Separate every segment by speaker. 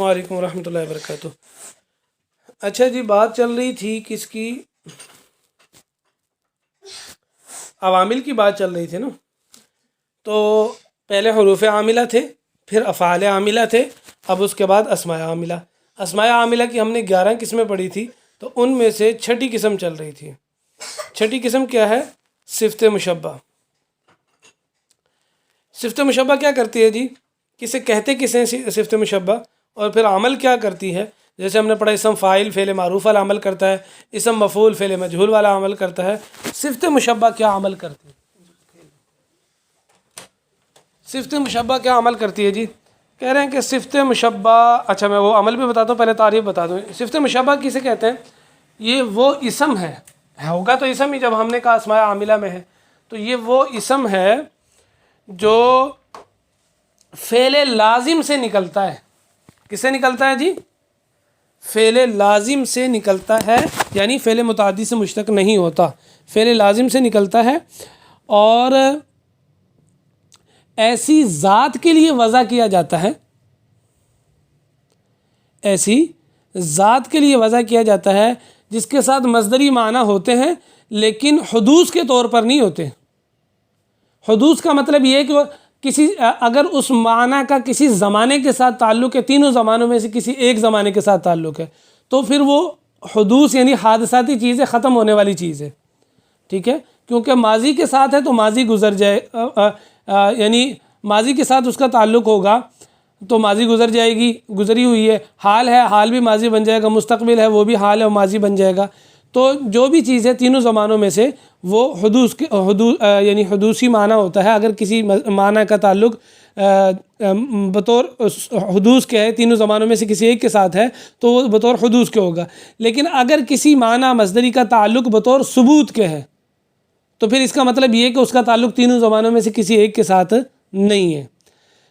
Speaker 1: وعلیکم ورحمۃ اللہ وبرکاتہ۔ اچھا جی، بات چل رہی تھی کس کی؟ عوامل کی بات چل رہی تھی نا۔ تو پہلے حروف عاملہ تھے، پھر افعال عاملہ تھے، اب اس کے بعد اسماء عاملہ۔ اسماء عاملہ کی ہم نے 11 قسمیں پڑھی تھی، تو ان میں سے چھٹی قسم چل رہی تھی۔ چھٹی قسم کیا ہے؟ صفت مشبہ۔ صفت مشبہ کیا کرتی ہے جی؟ کسے کہتے کسے ہیں صفت مشبہ، اور پھر عمل کیا کرتی ہے؟ جیسے ہم نے پڑھا اسم فاعل فعل معروف والا عمل کرتا ہے، اسم مفعول فعل مجہول والا عمل کرتا ہے۔ صفت مشبہ کیا عمل کرتی ہے؟ صفت مشبہ کیا عمل کرتی ہے جی؟ کہہ رہے ہیں کہ صفت مشبہ، اچھا میں وہ عمل بھی بتاتا ہوں، پہلے تعریف بتا دوں۔ صفت مشبہ کسے کہتے ہیں؟ یہ وہ اسم ہے، ہوگا تو اسم ہی، جب ہم نے کہا اسماء عاملہ میں ہے، تو یہ وہ اسم ہے جو فعل لازم سے نکلتا ہے۔ کس سے نکلتا ہے جی؟ فعل لازم سے نکلتا ہے، یعنی فعل متعدی سے مشتق نہیں ہوتا، فعل لازم سے نکلتا ہے، اور ایسی ذات کے لیے وضع کیا جاتا ہے، ایسی ذات کے لیے وضع کیا جاتا ہے جس کے ساتھ مصدری معنی ہوتے ہیں لیکن حدوث کے طور پر نہیں ہوتے۔ حدوث کا مطلب یہ ہے کہ کسی اگر اس معنی کا کسی زمانے کے ساتھ تعلق ہے، تینوں زمانوں میں سے کسی ایک زمانے کے ساتھ تعلق ہے، تو پھر وہ حدوث یعنی حادثاتی چیز ہے، ختم ہونے والی چیز ہے، ٹھیک ہے؟ کیونکہ ماضی کے ساتھ ہے تو ماضی گزر جائے، یعنی ماضی کے ساتھ اس کا تعلق ہوگا تو ماضی گزر جائے گی، گزری ہوئی ہے۔ حال ہے، حال بھی ماضی بن جائے گا، مستقبل ہے وہ بھی حال ہے و ماضی بن جائے گا۔ تو جو بھی چیز ہے تینوں زمانوں میں سے وہ یعنی حدوثی معنی ہوتا ہے۔ اگر کسی معنی کا تعلق بطور حدوث کے ہے، تینوں زمانوں میں سے کسی ایک کے ساتھ ہے، تو وہ بطور حدوث کے ہوگا۔ لیکن اگر کسی معنی مصدری کا تعلق بطور ثبوت کے ہے، تو پھر اس کا مطلب یہ کہ اس کا تعلق تینوں زمانوں میں سے کسی ایک کے ساتھ نہیں ہے۔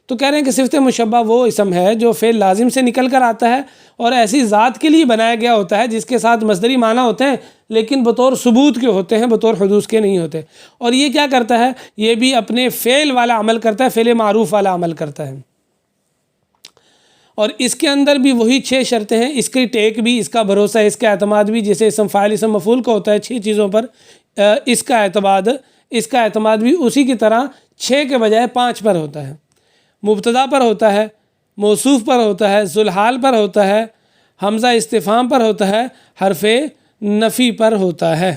Speaker 1: تو کہہ رہے ہیں کہ صفت مشبہ وہ اسم ہے جو فعل لازم سے نکل کر آتا ہے اور ایسی ذات کے لیے بنایا گیا ہوتا ہے جس کے ساتھ مصدری معنی ہوتے ہیں لیکن بطور ثبوت کے ہوتے ہیں، بطور حدوث کے نہیں ہوتے۔ اور یہ کیا کرتا ہے؟ یہ بھی اپنے فعل والا عمل کرتا ہے، فعل معروف والا عمل کرتا ہے۔ اور اس کے اندر بھی وہی 6 شرطیں ہیں، اس کی ٹیک بھی، اس کا بھروسہ، اس کا اعتماد بھی، جیسے اسم فاعل اسم مفعول کا ہوتا ہے 6 چیزوں پر، اس کا اعتماد بھی اسی کی طرح 6 کے بجائے 5 پر ہوتا ہے۔ مبتدا پر ہوتا ہے، موصوف پر ہوتا ہے، ذوالحال پر ہوتا ہے، حمزہ استفہام پر ہوتا ہے، حرف نفی پر ہوتا ہے۔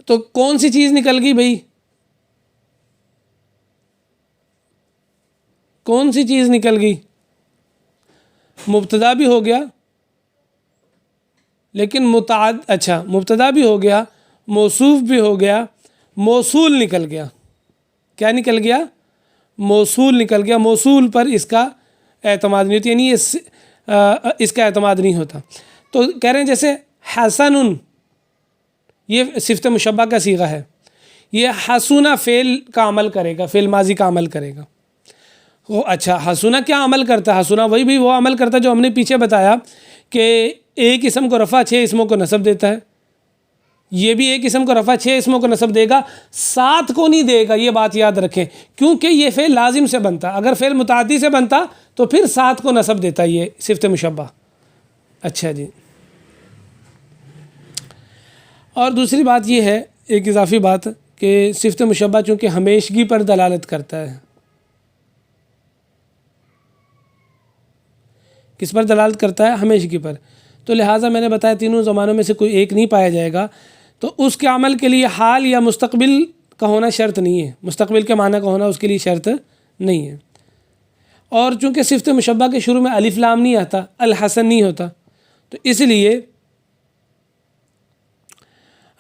Speaker 1: تو کون سی چیز نکل گئی بھائی؟ کون سی چیز نکل گئی؟ مبتدا بھی ہو گیا لیکن مبتدا بھی ہو گیا، موصوف بھی ہو گیا، موصول نکل گیا۔ کیا نکل گیا؟ موصول نکل گیا۔ موصول پر اس کا اعتماد نہیں ہوتا، یعنی اس کا اعتماد نہیں ہوتا۔ تو کہہ رہے ہیں جیسے حسن، یہ صفت مشبہ کا صیغہ ہے، یہ حسنہ فعل کا عمل کرے گا، فعل ماضی کا عمل کرے گا۔ اچھا، حسنہ کیا عمل کرتا ہے؟ حسنہ وہی بھی وہ عمل کرتا ہے جو ہم نے پیچھے بتایا کہ ایک اسم کو رفع 6 اسموں کو نصب دیتا ہے۔ یہ بھی ایک اسم کو رفع 6 اسموں کو نصب دے گا، 7 کو نہیں دے گا، یہ بات یاد رکھیں، کیونکہ یہ فعل لازم سے بنتا۔ اگر فعل متعدی سے بنتا تو پھر 7 کو نصب دیتا یہ صفت مشبہ۔ اچھا جی، اور دوسری بات یہ ہے، ایک اضافی بات، کہ صفت مشبہ چونکہ ہمیشگی پر دلالت کرتا ہے۔ کس پر دلالت کرتا ہے؟ ہمیشگی پر۔ تو لہٰذا میں نے بتایا تینوں زمانوں میں سے کوئی ایک نہیں پایا جائے گا، تو اس کے عمل کے لیے حال یا مستقبل کا ہونا شرط نہیں ہے، مستقبل کے معنی کا ہونا اس کے لیے شرط نہیں ہے۔ اور چونکہ صفت مشبہ کے شروع میں الف لام نہیں آتا، الحسن نہیں ہوتا، تو اس لیے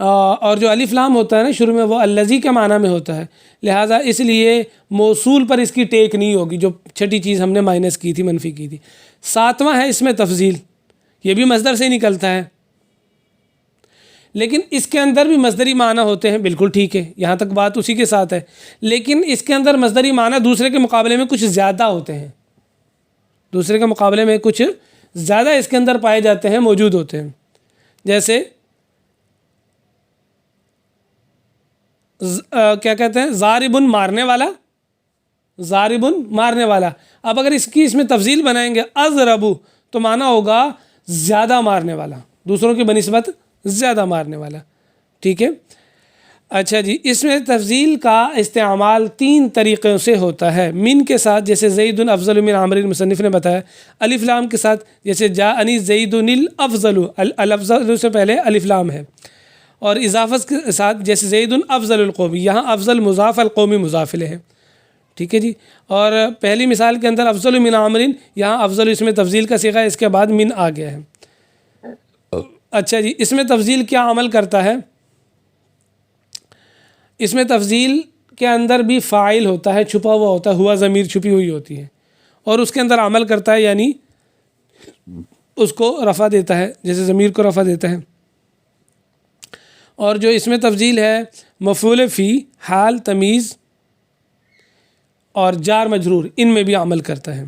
Speaker 1: اور جو الف لام ہوتا ہے نا شروع میں، وہ الذی کے معنی میں ہوتا ہے، لہٰذا اس لیے موصول پر اس کی ٹیک نہیں ہوگی، جو چھٹی چیز ہم نے مائنس کی تھی، منفی کی تھی۔ 7واں ہے اس میں تفضیل، یہ بھی مصدر سے نکلتا ہے، لیکن اس کے اندر بھی مصدری معنی ہوتے ہیں، بالکل ٹھیک ہے، یہاں تک بات اسی کے ساتھ ہے، لیکن اس کے اندر مصدری معنی دوسرے کے مقابلے میں کچھ زیادہ ہوتے ہیں، دوسرے کے مقابلے میں کچھ زیادہ اس کے اندر پائے جاتے ہیں، موجود ہوتے ہیں۔ جیسے کیا کہتے ہیں؟ ضارب، مارنے والا، ضاربن مارنے والا. اب اگر اس میں تفضیل بنائیں گے اضربو تو معنی ہوگا زیادہ مارنے والا، دوسروں کی بنسبت زیادہ مارنے والا. ٹھیک ہے. اچھا جی، اس میں تفضیل کا استعمال 3 طریقوں سے ہوتا ہے. من کے ساتھ جیسے زید افضل من عامر، مصنف نے بتایا. الف لام کے ساتھ جیسے جاءنی زید الافضل، الافضل سے پہلے الف لام ہے. اور اضافت کے ساتھ جیسے زید افضل القوم، یہاں افضل مضاف القومی مضاف الیہ ہے. ٹھیک ہے جی. اور پہلی مثال کے اندر افضل من عامر، یہاں افضل اس میں تفضیل کا صیغہ ہے، اس کے بعد من آ گیا ہے. اچھا جی، اس میں تفضیل کیا عمل کرتا ہے؟ اس میں تفضیل کے اندر بھی فاعل ہوتا ہے، چھپا ہوا ہوتا ہے، ہوا ضمیر چھپی ہوئی ہوتی ہے، اور اس کے اندر عمل کرتا ہے، یعنی اس کو رفع دیتا ہے، جیسے ضمیر کو رفع دیتا ہے. اور جو اس میں تفضیل ہے مفعول فی، حال، تمیز اور جار مجرور، ان میں بھی عمل کرتا ہے.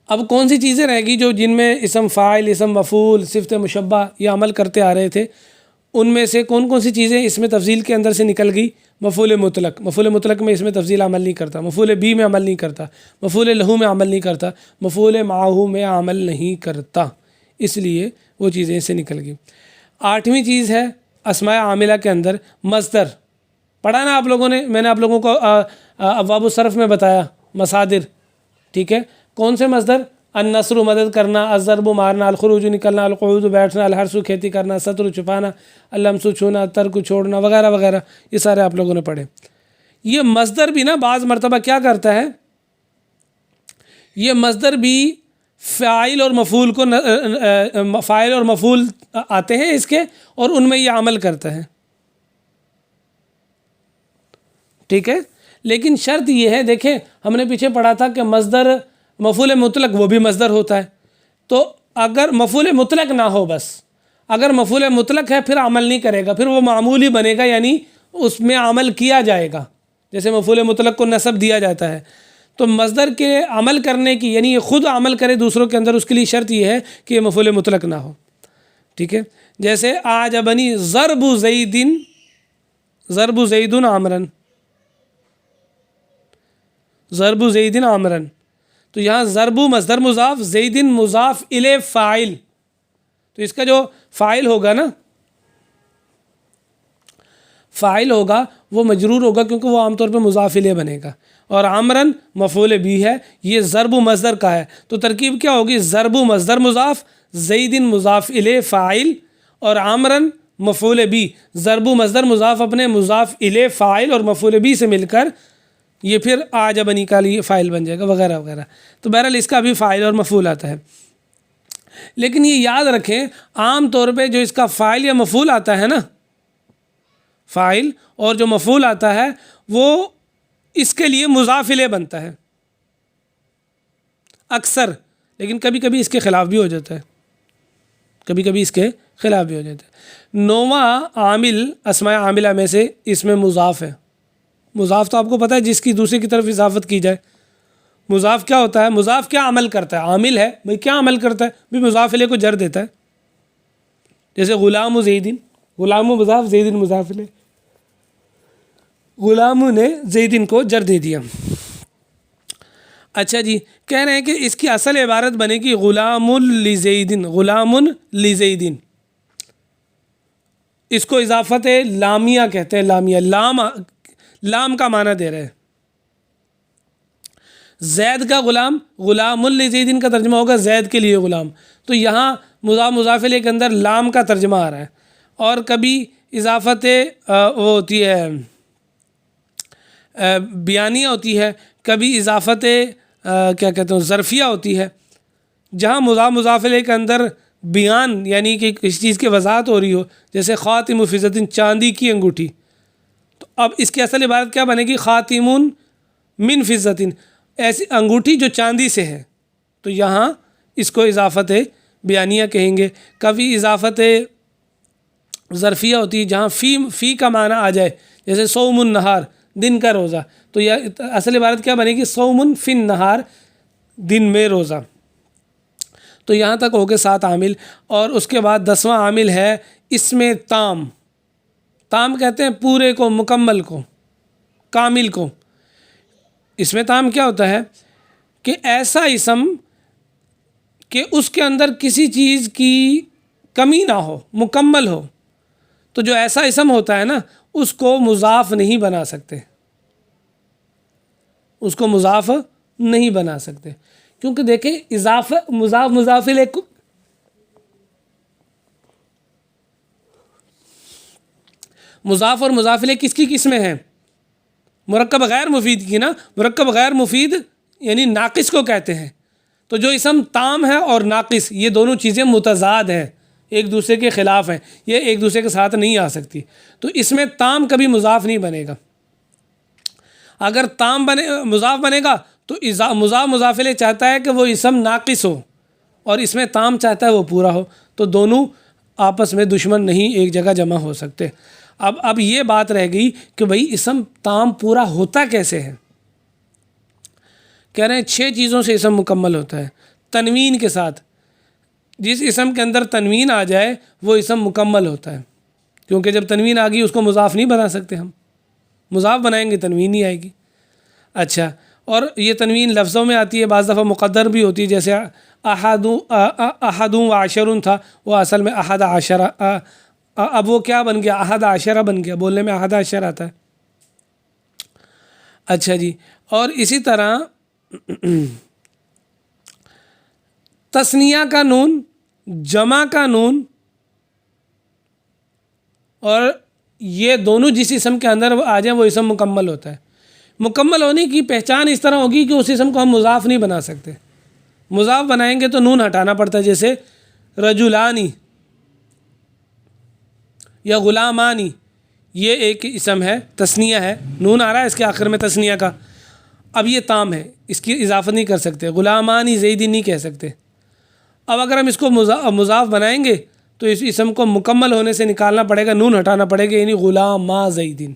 Speaker 1: اب کون سی چیزیں رہ گی جو جن میں اسم فاعل، اسم مفعول، صفت مشبہ یہ عمل کرتے آ رہے تھے؟ ان میں سے کون کون سی چیزیں اس میں تفضیل کے اندر سے نکل گئی؟ مفعول مطلق. مفعول مطلق میں اس میں تفضیل عمل نہیں کرتا، مفعول بی میں عمل نہیں کرتا، مفعول لہو میں عمل نہیں کرتا، مفعول معہو میں عمل نہیں کرتا، اس لیے وہ چیزیں اس سے نکل گئی. 8ویں چیز ہے اسماء عاملہ کے اندر مصدر. پڑھا نا آپ لوگوں نے، میں نے آپ لوگوں کو ابواب الصرف میں بتایا مصادر. ٹھیک ہے. کون سے مصدر؟ النصر مدد کرنا، الضرب مارنا، الخروج نکلنا، القعود بیٹھنا، الحرث کھیتی کرنا، الستر چھپانا، اللمس چھونا، الترک چھوڑنا، وغیرہ وغیرہ، یہ سارے آپ لوگوں نے پڑھے. یہ مصدر بھی نا بعض مرتبہ کیا کرتا ہے، یہ مصدر بھی فاعل اور مفعول کو فاعل اور مفعول آتے ہیں اس کے، اور ان میں یہ عمل کرتا ہے. ٹھیک ہے. لیکن شرط یہ ہے، دیکھیں ہم نے پیچھے پڑھا تھا کہ مصدر مفعول مطلق وہ بھی مصدر ہوتا ہے. تو اگر مفعول مطلق نہ ہو، بس اگر مفعول مطلق ہے پھر عمل نہیں کرے گا، پھر وہ معمول ہی بنے گا، یعنی اس میں عمل کیا جائے گا. جیسے مفعول مطلق کو نصب دیا جاتا ہے، تو مصدر کے عمل کرنے کی، یعنی یہ خود عمل کرے دوسروں کے اندر، اس کے لیے شرط یہ ہے کہ یہ مفعول مطلق نہ ہو. ٹھیک ہے. جیسے اعجبنی ضرب زید، ضرب زید عامرا، ضرب زید عامرا، تو یہاں ضرب مصدر مضاف، زید مضاف الیہ فاعل، تو اس کا جو فاعل ہوگا نا، فاعل ہوگا وہ مجرور ہوگا، کیونکہ وہ عام طور پہ مضاف الیہ بنے گا. اور عامرن مفعول بھی ہے، یہ ضرب مصدر کا ہے، تو ترکیب کیا ہوگی؟ ضرب مصدر مضاف، زید مضاف الیہ فاعل، اور عامرن مفعول بھی. ضرب مصدر مضاف اپنے مضاف الیہ فاعل اور مفعول بھی سے مل کر یہ پھر اعجبنی کا لیے فاعل بن جائے گا، وغیرہ وغیرہ. تو بہرحال اس کا بھی فاعل اور مفعول آتا ہے. لیکن یہ یاد رکھیں، عام طور پہ جو اس کا فاعل یا مفعول آتا ہے نا، فاعل اور جو مفعول آتا ہے وہ اس کے لیے مضاف الیہ بنتا ہے اکثر، لیکن کبھی کبھی اس کے خلاف بھی ہو جاتا ہے، کبھی کبھی اس کے خلاف بھی ہو جاتا ہے. 9واں عامل اسماء عاملہ میں سے اس میں مضاف ہے. مضاف تو آپ کو پتہ ہے جس کی دوسرے کی طرف اضافت کی جائے. مضاف کیا ہوتا ہے؟ مضاف کیا عمل کرتا ہے؟ عامل ہے بھئی، کیا عمل کرتا ہے؟ بھی مضاف الیہ کو جر دیتا ہے. جیسے غلام زیدن، غلام مضاف، زیدن مضاف الیہ، غلام نے زیدن کو جر دے دیا. اچھا جی، کہہ رہے ہیں کہ اس کی اصل عبارت بنے گی غلام لزیدن، غلام لزیدن. اس کو اضافت لامیہ کہتے ہیں، لامیہ، لام کا معنی دے رہے ہیں. زید کا غلام، غلام لزیدن کا ترجمہ ہوگا زید کے لیے غلام. تو یہاں مضاف الیہ کے اندر لام کا ترجمہ آ رہا ہے. اور کبھی اضافت وہ ہوتی ہے بیانیہ ہوتی ہے، کبھی اضافت کیا کہتے ہیں ظرفیہ ہوتی ہے، جہاں مضاف الیہ کے اندر بیان یعنی کہ کسی چیز کی وضاحت ہو رہی ہو، جیسے خاتم فضۃ، چاندی کی انگوٹھی. تو اب اس کی اصل عبارت کیا بنے گی؟ خاتمون من فضۃ، ایسی انگوٹھی جو چاندی سے ہے. تو یہاں اس کو اضافت بیانیہ کہیں گے. کبھی اضافت ظرفیہ ہوتی ہے جہاں فی کا معنی آ جائے، جیسے صوم النہار، دن کا روزہ. تو یہ اصل عبارت کیا بنے گی؟ صوم فی النہار، دن میں روزہ. تو یہاں تک ہو گئے 7 عامل. اور اس کے بعد 10واں عامل ہے اسم تام. تام کہتے ہیں پورے کو، مکمل کو. کامل کو. اس میں تام کیا ہوتا ہے کہ ایسا اسم کہ اس کے اندر کسی چیز کی کمی نہ ہو، مکمل ہو. تو جو ایسا اسم ہوتا ہے نا اس کو مضاف نہیں بنا سکتے، اس کو مضاف نہیں بنا سکتے، کیونکہ دیکھیں اضافہ مضاف الیہ مضاف اور مضاف الیہ کس کی قسمیں ہیں؟ مرکب غیر مفید کی نا. مرکب غیر مفید یعنی ناقص کو کہتے ہیں. تو جو اسم تام ہے اور ناقص یہ دونوں چیزیں متضاد ہیں، ایک دوسرے کے خلاف ہیں، یہ ایک دوسرے کے ساتھ نہیں آ سکتی. تو اس میں تام کبھی مضاف نہیں بنے گا. اگر تام مضاف بنے گا تو مضاف الیہ چاہتا ہے کہ وہ اسم ناقص ہو اور اس میں تام چاہتا ہے وہ پورا ہو، تو دونوں آپس میں دشمن نہیں ایک جگہ جمع ہو سکتے. اب یہ بات رہ گئی کہ بھئی اسم تام پورا ہوتا کیسے ہے؟ کہہ رہے ہیں 6 چیزوں سے اسم مکمل ہوتا ہے. تنوین کے ساتھ، جس اسم کے اندر تنوین آ جائے وہ اسم مکمل ہوتا ہے، کیونکہ جب تنوین آ گئی اس کو مضاف نہیں بنا سکتے ہم. مضاف بنائیں گے تنوین نہیں آئے گی. اچھا، اور یہ تنوین لفظوں میں آتی ہے، بعض دفعہ مقدر بھی ہوتی ہے، جیسے احد و عشر تھا، وہ اصل میں احد عشر، اب وہ کیا بن گیا؟ احد عشرہ بن گیا، بولنے میں احد عشر آتا ہے. اچھا جی، اور اسی طرح تثنیہ کا نون، جمع کا نون، اور یہ دونوں جس اسم کے اندر آ جائیں وہ اسم مکمل ہوتا ہے. مکمل ہونے کی پہچان اس طرح ہوگی کہ اس اسم کو ہم مضاف نہیں بنا سکتے. مضاف بنائیں گے تو نون ہٹانا پڑتا ہے، جیسے رجلانی یا غلامانی، یہ ایک اسم ہے، تثنیہ ہے، نون آ رہا ہے اس کے آخر میں تثنیہ کا. اب یہ تام ہے، اس کی اضافت نہیں کر سکتے. غلامانی زیدی نہیں کہہ سکتے. اب اگر ہم اس کو مضاف بنائیں گے تو اس اسم کو مکمل ہونے سے نکالنا پڑے گا، نون ہٹانا پڑے گا، یعنی غلاما زیدین.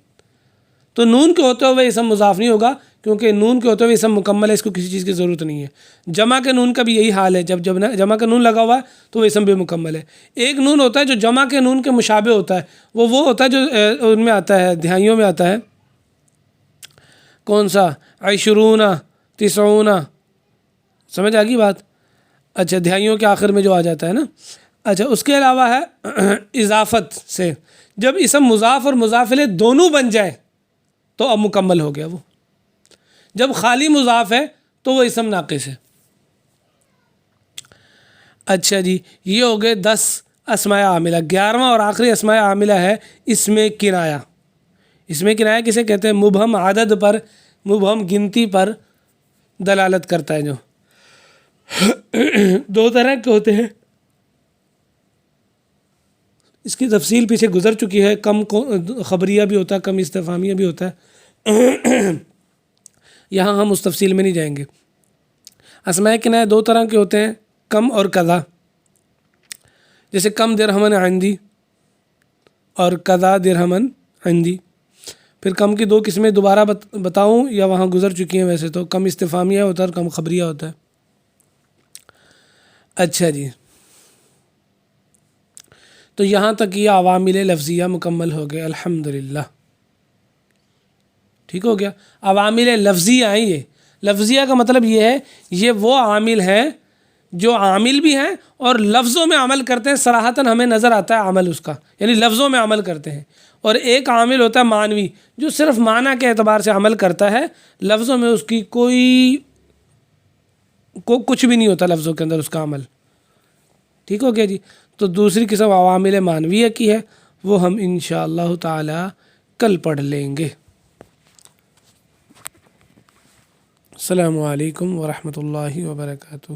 Speaker 1: تو نون کے ہوتے ہوئے اسم مضاف نہیں ہوگا، کیونکہ نون کے ہوتے ہوئے اسم مکمل ہے، اس کو کسی چیز کی ضرورت نہیں ہے. جمع کے نون کا بھی یہی حال ہے، جب جمع کا نون لگا ہوا ہے تو وہ اسم بھی مکمل ہے. ایک نون ہوتا ہے جو جمع کے نون کے مشابہ ہوتا ہے، وہ ہوتا ہے جو ان میں آتا ہے، دہائیوں میں آتا ہے. کون سا؟ عشرون، تسعون، سمجھ آ گئی بات؟ اچھا، دہائیوں کے آخر میں جو آ جاتا ہے نا. اچھا، اس کے علاوہ ہے اضافت سے، جب اسم مضاف اور مضاف الیہ دونوں بن جائے تو اب مکمل ہو گیا وہ. جب خالی مضاف ہے تو وہ اسم ناقص ہے. اچھا جی، یہ ہو گئے 10 اسماء عاملہ. 11واں اور آخری اسماء عاملہ ہے اسم کنایہ. اسم کنایہ کسے کہتے ہیں؟ مبہم عدد پر، مبہم گنتی پر دلالت کرتا ہے. جو 2 طرح کے ہوتے ہیں، اس کی تفصیل پیچھے گزر چکی ہے. کم خبریہ بھی ہوتا ہے، کم استفہامیہ بھی ہوتا ہے، یہاں ہم اس تفصیل میں نہیں جائیں گے. اسماء کنایہ 2 طرح کے ہوتے ہیں، کم اور کذا. جیسے کم درہمن عندی اور کذا درہمن عندی. پھر کم کی 2 قسمیں دوبارہ بتاؤں یا وہاں گزر چکی ہیں؟ ویسے تو کم استفہامیہ ہوتا ہے اور کم خبریہ ہوتا ہے. اچھا جی، تو یہاں تک یہ عوامل لفظیہ مکمل ہو گئے الحمدللہ. ٹھیک ہو گیا. عوامل لفظیہ ہیں. یہ لفظیہ کا مطلب یہ ہے، یہ وہ عامل ہیں جو عامل بھی ہیں اور لفظوں میں عمل کرتے ہیں. صراحتاً ہمیں نظر آتا ہے عمل اس کا، یعنی لفظوں میں عمل کرتے ہیں. اور ایک عامل ہوتا ہے معنوی، جو صرف معنی کے اعتبار سے عمل کرتا ہے، لفظوں میں اس کی کچھ بھی نہیں ہوتا، لفظوں کے اندر اس کا عمل. ٹھیک ہو گیا جی. تو دوسری قسم عوامل معنویہ کی ہے، وہ ہم انشاءاللہ تعالی کل پڑھ لیں گے. السلام علیکم ورحمۃ اللہ وبرکاتہ.